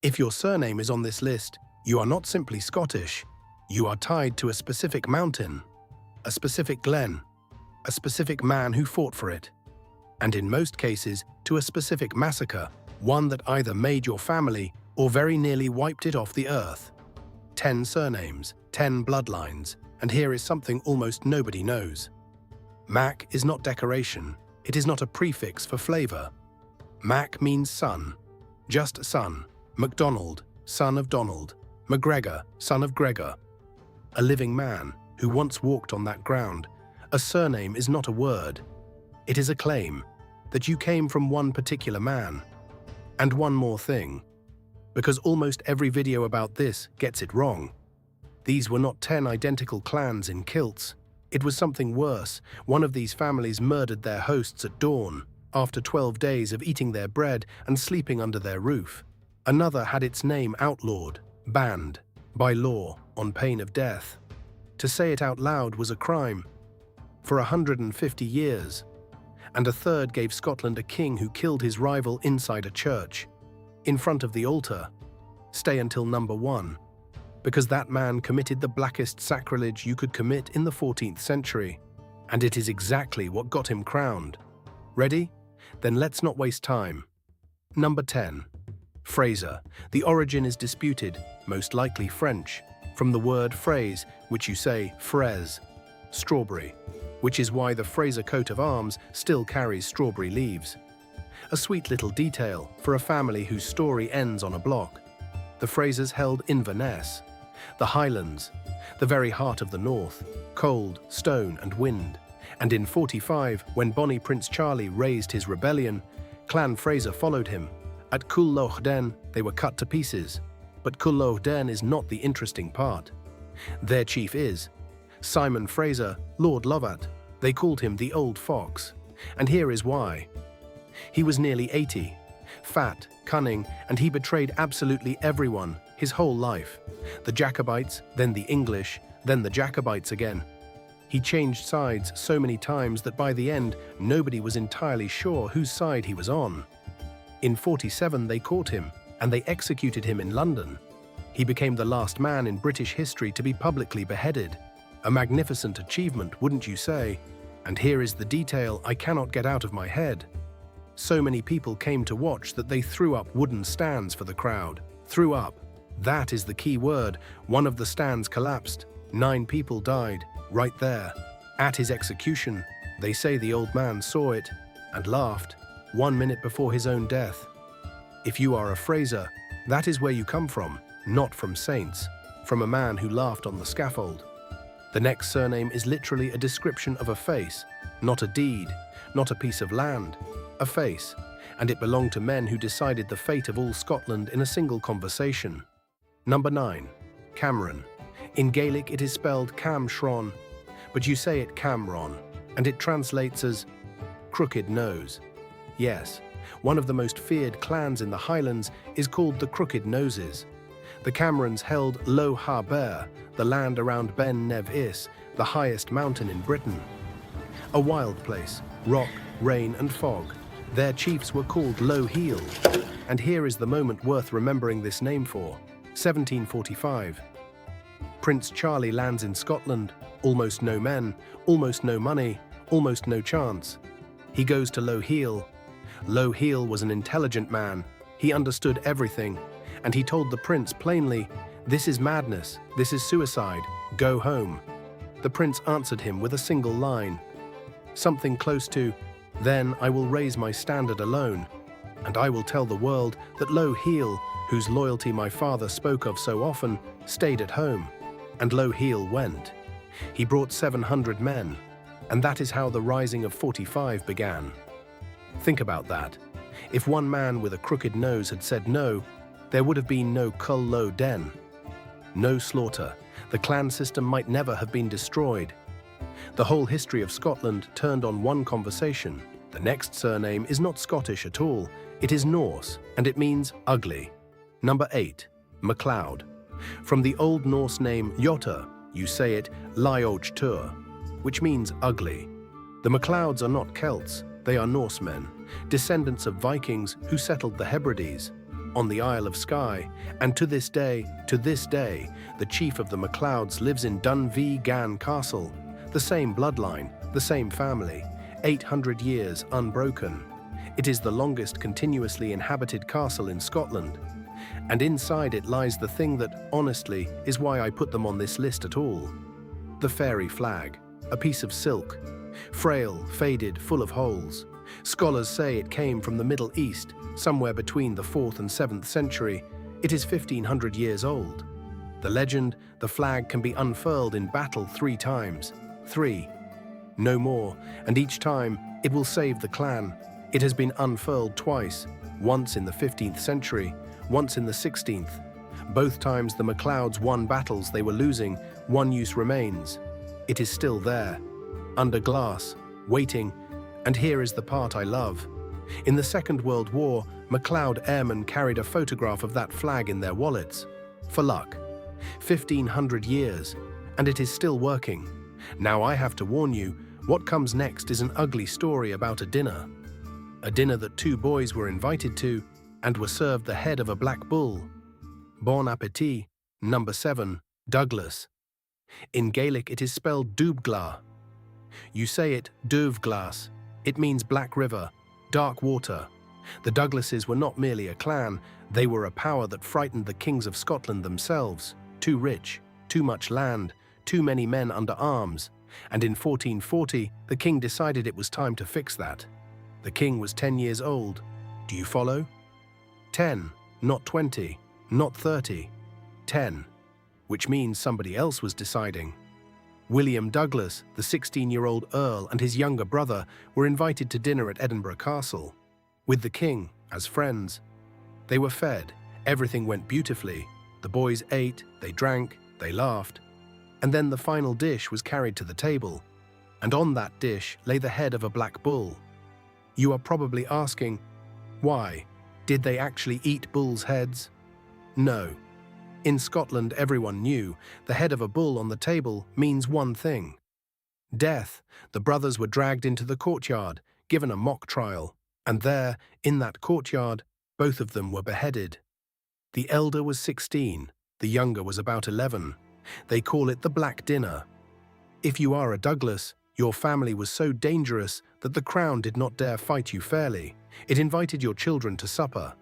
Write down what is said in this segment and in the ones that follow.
If your surname is on this list, you are not simply Scottish. You are tied to a specific mountain, a specific glen, a specific man who fought for it, and in most cases, to a specific massacre, one that either made your family or very nearly wiped it off the earth. 10 surnames, 10 bloodlines, and here is something almost nobody knows. Mac is not decoration. It is not a prefix for flavor. Mac means son, just son. MacDonald, son of Donald. MacGregor, son of Gregor. A living man who once walked on that ground. A surname is not a word. It is a claim that you came from one particular man. And one more thing, because almost every video about this gets it wrong. These were not 10 identical clans in kilts. It was something worse. One of these families murdered their hosts at dawn, after 12 days of eating their bread and sleeping under their roof. Another had its name outlawed, banned, by law, on pain of death. To say it out loud was a crime. For 150 years. And a third gave Scotland a king who killed his rival inside a church, in front of the altar. Stay until number 1. Because that man committed the blackest sacrilege you could commit in the 14th century. And it is exactly what got him crowned. Ready? Then let's not waste time. Number 10. Fraser. The origin is disputed, most likely French, from the word fraise, which you say fraise, strawberry, which is why the Fraser coat of arms still carries strawberry leaves. A sweet little detail for a family whose story ends on a block. The Frasers held Inverness, the Highlands, the very heart of the north, cold, stone and wind. And in 45, when Bonnie Prince Charlie raised his rebellion, Clan Fraser followed him. At Coolochden, they were cut to pieces. But Coolochden is not the interesting part. Their chief is Simon Fraser, Lord Lovat. They called him the Old Fox. And here is why. He was nearly 80, fat, cunning, and he betrayed absolutely everyone his whole life. The Jacobites, then the English, then the Jacobites again. He changed sides so many times that by the end, nobody was entirely sure whose side he was on. In 47, they caught him, and they executed him in London. He became the last man in British history to be publicly beheaded. A magnificent achievement, wouldn't you say? And here is the detail I cannot get out of my head. So many people came to watch that they threw up wooden stands for the crowd. Threw up. That is the key word. One of the stands collapsed. 9 people died, right there. At his execution, they say the old man saw it and laughed 1 minute before his own death. If you are a Fraser, that is where you come from, not from saints, from a man who laughed on the scaffold. The next surname is literally a description of a face, not a deed, not a piece of land, a face, and it belonged to men who decided the fate of all Scotland in a single conversation. Number 9. Cameron. In Gaelic it is spelled Cam-Shron, but you say it Camron, and it translates as crooked nose. Yes, one of the most feared clans in the Highlands is called the Crooked Noses. The Camerons held Low Ha-Bear, the land around Ben Nevis, the highest mountain in Britain. A wild place, rock, rain and fog. Their chiefs were called Low Heel. And here is the moment worth remembering this name for. 1745. Prince Charlie lands in Scotland. Almost no men, almost no money, almost no chance. He goes to Low Heel. Low Heel was an intelligent man. He understood everything. And he told the prince plainly, "This is madness, this is suicide, go home." The prince answered him with a single line. Something close to, "Then I will raise my standard alone, and I will tell the world that Low Heel, whose loyalty my father spoke of so often, stayed at home." And Low Heel went. He brought 700 men, and that is how the rising of 45 began. Think about that. If one man with a crooked nose had said no, there would have been no Coolochden. No slaughter. The clan system might never have been destroyed. The whole history of Scotland turned on one conversation. The next surname is not Scottish at all. It is Norse, and it means ugly. Number 8. MacLeod. From the Old Norse name Jota, you say it Liochtur, which means ugly. The MacLeods are not Celts, they are Norsemen, descendants of Vikings who settled the Hebrides. on the Isle of Skye, and to this day, the chief of the MacLeods lives in Dunvegan Castle, the same bloodline, the same family, 800 years unbroken. It is the longest continuously inhabited castle in Scotland, and inside it lies the thing that, honestly, is why I put them on this list at all. The fairy flag, a piece of silk, frail, faded, full of holes. Scholars say it came from the Middle East, somewhere between the 4th and 7th century. It is 1500 years old. The legend, the flag can be unfurled in battle 3 times. 3. No more, and each time it will save the clan. It has been unfurled twice, once in the 15th century, once in the 16th. Both times the MacLeods won battles they were losing, one use remains. It is still there, under glass, waiting, and here is the part I love. In the Second World War, MacLeod airmen carried a photograph of that flag in their wallets. For luck. 1500 years, and it is still working. Now I have to warn you, what comes next is an ugly story about a dinner. A dinner that 2 boys were invited to, and were served the head of a black bull. Bon appétit, number 7, Douglas. In Gaelic it is spelled Dubgla. You say it Duvglas. It means black river, dark water. The Douglases were not merely a clan, they were a power that frightened the kings of Scotland themselves. Too rich, too much land, too many men under arms. And in 1440, the king decided it was time to fix that. The king was 10 years old. Do you follow? 10, not 20, not 30. 10. Which means somebody else was deciding. William Douglas, the 16-year-old Earl, and his younger brother were invited to dinner at Edinburgh Castle, with the king as friends. They were fed, everything went beautifully. The boys ate, they drank, they laughed. And then the final dish was carried to the table, and on that dish lay the head of a black bull. You are probably asking, why? Did they actually eat bulls' heads? No. In Scotland, everyone knew the head of a bull on the table means one thing: death. The brothers were dragged into the courtyard, given a mock trial, and there, in that courtyard, both of them were beheaded. The elder was 16, the younger was about 11. They call it the Black Dinner. If you are a Douglas, your family was so dangerous that the crown did not dare fight you fairly. It invited your children to supper.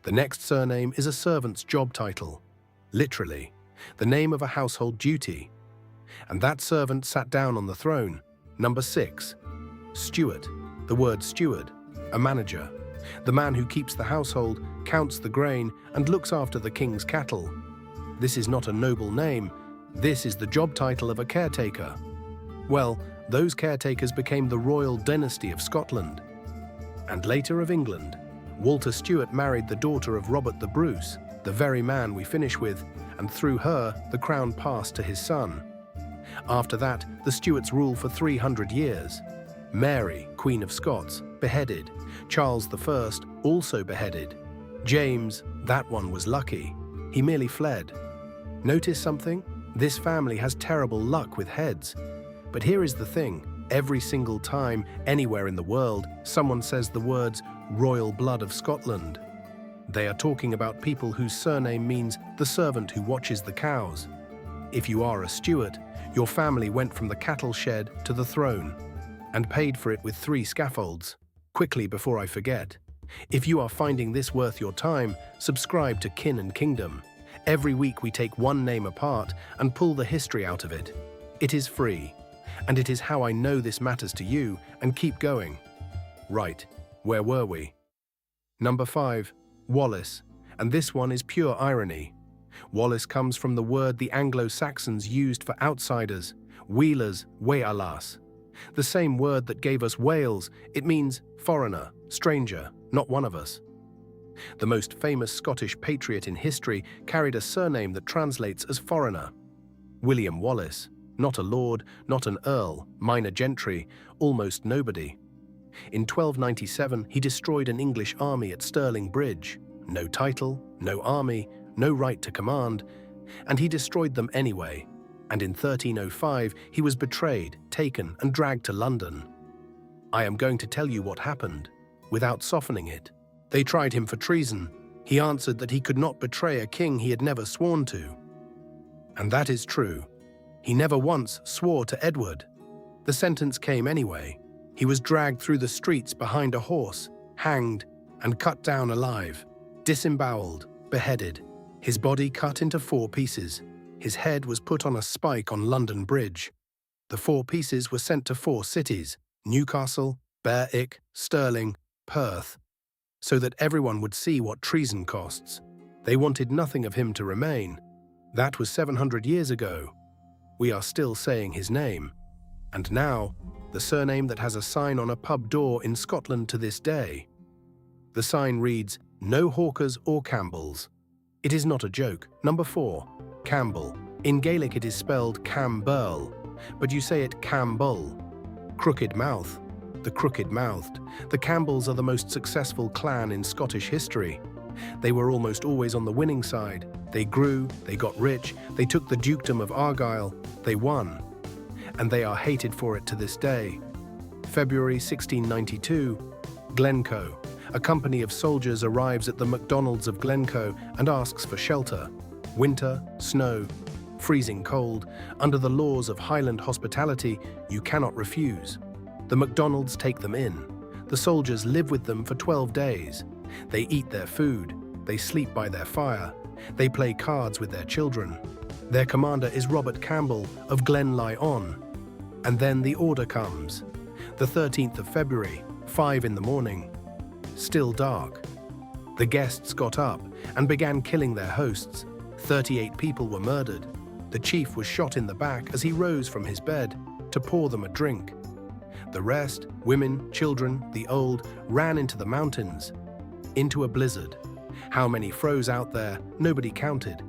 The next surname is a servant's job title. Literally, the name of a household duty. And that servant sat down on the throne. Number 6, Stewart. The word steward, a manager. The man who keeps the household, counts the grain, and looks after the king's cattle. This is not a noble name. This is the job title of a caretaker. Well, those caretakers became the royal dynasty of Scotland, and later of England. Walter Stewart married the daughter of Robert the Bruce, the very man we finish with, and through her, the crown passed to his son. After that, the Stuarts ruled for 300 years. Mary, Queen of Scots, beheaded. Charles I, also beheaded. James, that one was lucky. He merely fled. Notice something? This family has terrible luck with heads. But here is the thing. Every single time, anywhere in the world, someone says the words royal blood of Scotland, they are talking about people whose surname means the servant who watches the cows. If you are a Stewart, your family went from the cattle shed to the throne, and paid for it with 3 scaffolds. Quickly before I forget, if you are finding this worth your time, subscribe to Kin and Kingdom. Every week we take one name apart and pull the history out of it. It is free, and it is how I know this matters to you and keep going. Right, where were we? Number 5, Wallace, and this one is pure irony. Wallace comes from the word the Anglo-Saxons used for outsiders, wheelers, Wallace. The same word that gave us Wales, it means foreigner, stranger, not one of us. The most famous Scottish patriot in history carried a surname that translates as foreigner. William Wallace, not a lord, not an earl, minor gentry, almost nobody. In 1297, he destroyed an English army at Stirling Bridge. No title, no army, no right to command, and he destroyed them anyway. And in 1305, he was betrayed, taken, and dragged to London. I am going to tell you what happened, without softening it. They tried him for treason. He answered that he could not betray a king he had never sworn to. And that is true. He never once swore to Edward. The sentence came anyway. He was dragged through the streets behind a horse, hanged, and cut down alive, disemboweled, beheaded. His body cut into 4 pieces. His head was put on a spike on London Bridge. The 4 pieces were sent to 4 cities, Newcastle, Berwick, Stirling, Perth, so that everyone would see what treason costs. They wanted nothing of him to remain. That was 700 years ago. We are still saying his name. And now, the surname that has a sign on a pub door in Scotland to this day. The sign reads, "No Hawkers or Campbells." It is not a joke. Number 4, Campbell. In Gaelic it is spelled Campbell, but you say it Campbell. Crooked mouth. The crooked-mouthed. The Campbells are the most successful clan in Scottish history. They were almost always on the winning side. They grew, they got rich, they took the dukedom of Argyll, they won. And they are hated for it to this day. February 1692, Glencoe. A company of soldiers arrives at the MacDonald's of Glencoe and asks for shelter. Winter, snow, freezing cold. Under the laws of Highland hospitality, you cannot refuse. The MacDonalds take them in. The soldiers live with them for 12 days. They eat their food. They sleep by their fire. They play cards with their children. Their commander is Robert Campbell of Glen On. And then the order comes. The 13th of February, 5 in the morning. Still dark. The guests got up and began killing their hosts. 38 people were murdered. The chief was shot in the back as he rose from his bed to pour them a drink. The rest, women, children, the old, ran into the mountains, into a blizzard. How many froze out there, nobody counted.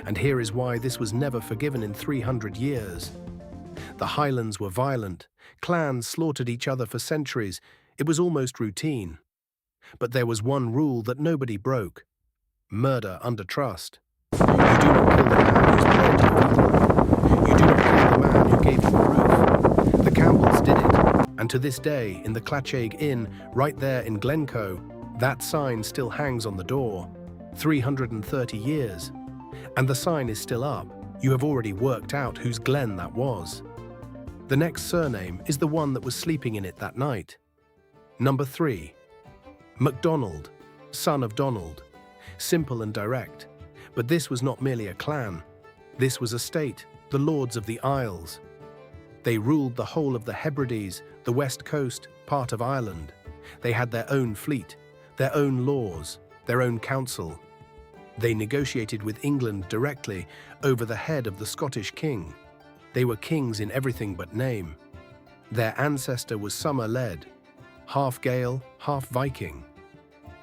And here is why this was never forgiven in 300 years. The Highlands were violent. Clans slaughtered each other for centuries. It was almost routine. But there was one rule that nobody broke. Murder under trust. You do not kill the man whose bread you eat. You do not kill the man who gave you a roof. The Campbells did it. And to this day, in the Clachaig Inn, right there in Glencoe, that sign still hangs on the door. 330 years. And the sign is still up. You have already worked out whose glen that was. The next surname is the one that was sleeping in it that night. Number 3. MacDonald, son of Donald. Simple and direct. But this was not merely a clan. This was a state, the Lords of the Isles. They ruled the whole of the Hebrides, the west coast, part of Ireland. They had their own fleet, their own laws, their own council. They negotiated with England directly over the head of the Scottish king. They were kings in everything but name. Their ancestor was Somer-led, half Gael, half Viking.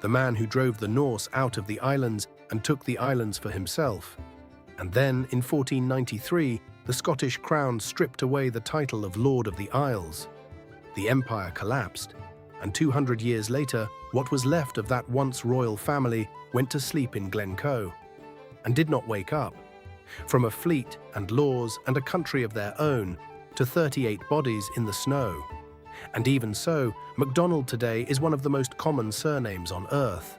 The man who drove the Norse out of the islands and took the islands for himself. And then, in 1493, the Scottish crown stripped away the title of Lord of the Isles. The empire collapsed, and 200 years later, what was left of that once royal family went to sleep in Glencoe, and did not wake up. From a fleet and laws and a country of their own, to 38 bodies in the snow. And even so, MacDonald today is one of the most common surnames on earth.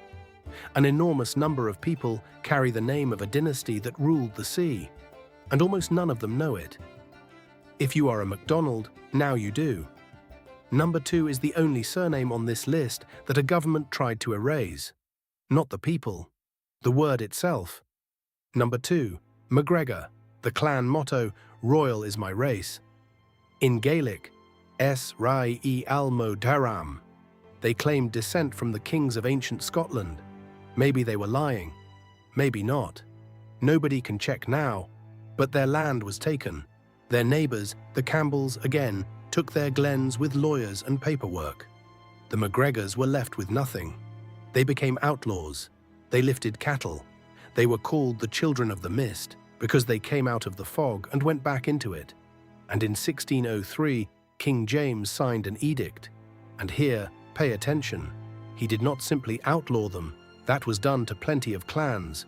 An enormous number of people carry the name of a dynasty that ruled the sea, and almost none of them know it. If you are a MacDonald, now you do. Number 2 is the only surname on this list that a government tried to erase. Not the people, the word itself. Number 2, MacGregor, the clan motto, "Royal is my race." In Gaelic, Es Rai E Almo Daram. They claimed descent from the kings of ancient Scotland. Maybe they were lying, maybe not. Nobody can check now, but their land was taken. Their neighbours, the Campbells, again, took their glens with lawyers and paperwork. The MacGregors were left with nothing. They became outlaws. They lifted cattle. They were called the Children of the Mist because they came out of the fog and went back into it. And in 1603, King James signed an edict. And here, pay attention, he did not simply outlaw them. That was done to plenty of clans.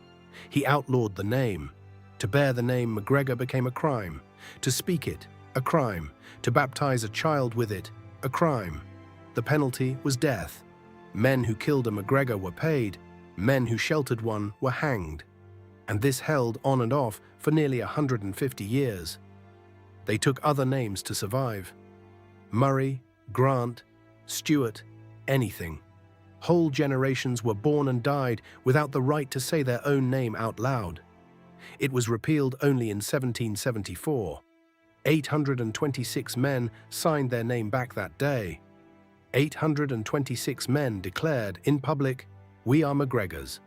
He outlawed the name. To bear the name MacGregor became a crime. To speak it, a crime. To baptize a child with it, a crime. The penalty was death. Men who killed a MacGregor were paid. Men who sheltered one were hanged, and this held on and off for nearly 150 years. They took other names to survive. Murray, Grant, Stewart, anything. Whole generations were born and died without the right to say their own name out loud. It was repealed only in 1774. 826 men signed their name back that day. 826 men declared in public, "We are MacGregors."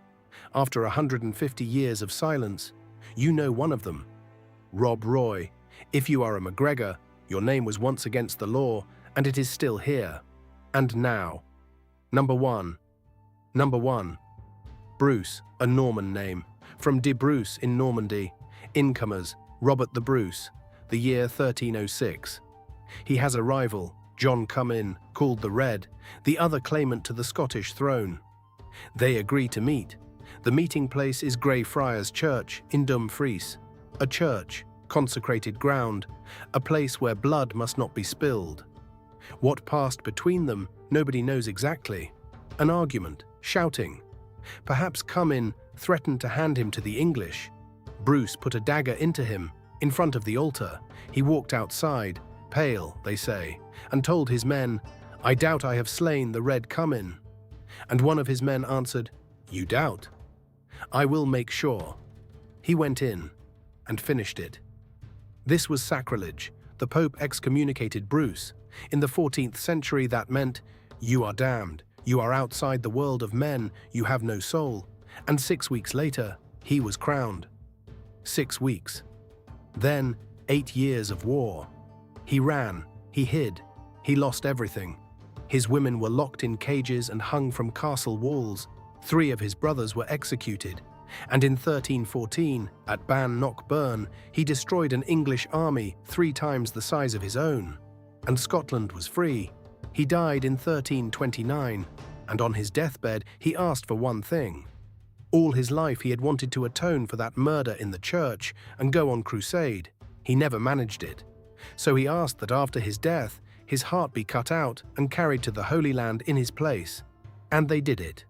After 150 years of silence, you know one of them. Rob Roy. If you are a MacGregor, your name was once against the law, and it is still here. And now. Number 1. Number 1. Bruce, a Norman name, from De Bruce in Normandy. Incomers, Robert the Bruce, the year 1306. He has a rival, John Cummin, called the Red, the other claimant to the Scottish throne. They agree to meet. The meeting place is Grey Friars Church in Dumfries, a church, consecrated ground, a place where blood must not be spilled. What passed between them, nobody knows exactly. An argument, shouting. Perhaps Cummin threatened to hand him to the English. Bruce put a dagger into him, in front of the altar. He walked outside, pale, they say, and told his men, "I doubt I have slain the Red Cummin." And one of his men answered, "You doubt? I will make sure." He went in and finished it. This was sacrilege. The Pope excommunicated Bruce. In the 14th century, that meant, "You are damned. You are outside the world of men. You have no soul." And 6 weeks later, he was crowned. 6 weeks. Then, 8 years of war. He ran, he hid, he lost everything. His women were locked in cages and hung from castle walls. 3 of his brothers were executed. And in 1314, at Ban Noch Burn, he destroyed an English army 3 times the size of his own. And Scotland was free. He died in 1329, and on his deathbed he asked for one thing. All his life he had wanted to atone for that murder in the church and go on crusade. He never managed it. So he asked that after his death, his heart be cut out and carried to the Holy Land in his place. And they did it.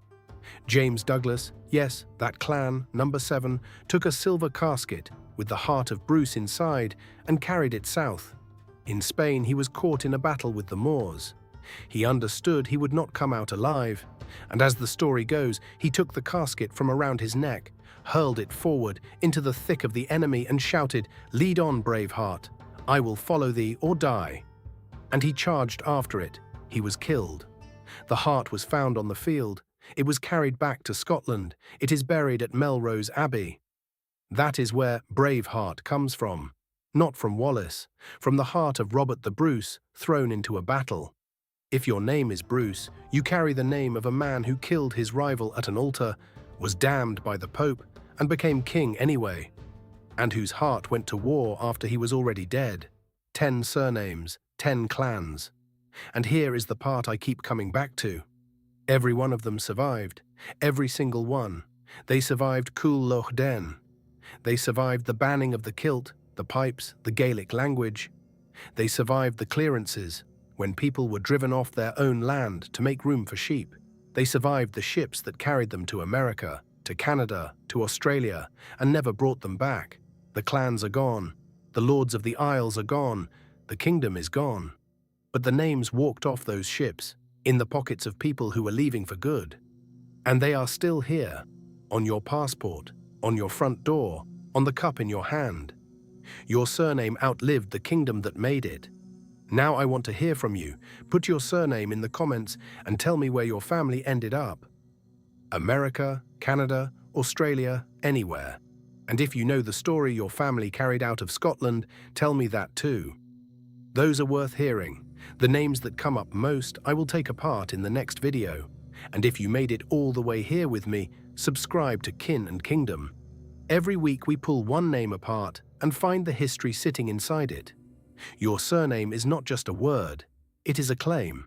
James Douglas, yes, that clan, number 7, took a silver casket with the heart of Bruce inside and carried it south. In Spain, he was caught in a battle with the Moors. He understood he would not come out alive, and as the story goes, he took the casket from around his neck, hurled it forward into the thick of the enemy and shouted, "Lead on, brave heart, I will follow thee or die." And he charged after it. He was killed. The heart was found on the field. It was carried back to Scotland. It is buried at Melrose Abbey. That is where brave heart comes from. Not from Wallace, from the heart of Robert the Bruce, thrown into a battle. If your name is Bruce, you carry the name of a man who killed his rival at an altar, was damned by the Pope, and became king anyway, and whose heart went to war after he was already dead. 10 surnames, 10 clans. And here is the part I keep coming back to. Every one of them survived. Every single one. They survived Cúil Loch Den. They survived the banning of the kilt, the pipes, the Gaelic language. They survived the clearances, when people were driven off their own land to make room for sheep. They survived the ships that carried them to America, to Canada, to Australia, and never brought them back. The clans are gone. The lords of the Isles are gone. The kingdom is gone. But the names walked off those ships, in the pockets of people who were leaving for good. And they are still here, on your passport, on your front door, on the cup in your hand. Your surname outlived the kingdom that made it. Now I want to hear from you. Put your surname in the comments and tell me where your family ended up. America, Canada, Australia, anywhere. And if you know the story your family carried out of Scotland, tell me that too. Those are worth hearing. The names that come up most I will take apart in the next video. And if you made it all the way here with me, subscribe to Kin and Kingdom. Every week we pull one name apart and find the history sitting inside it. Your surname is not just a word, it is a claim.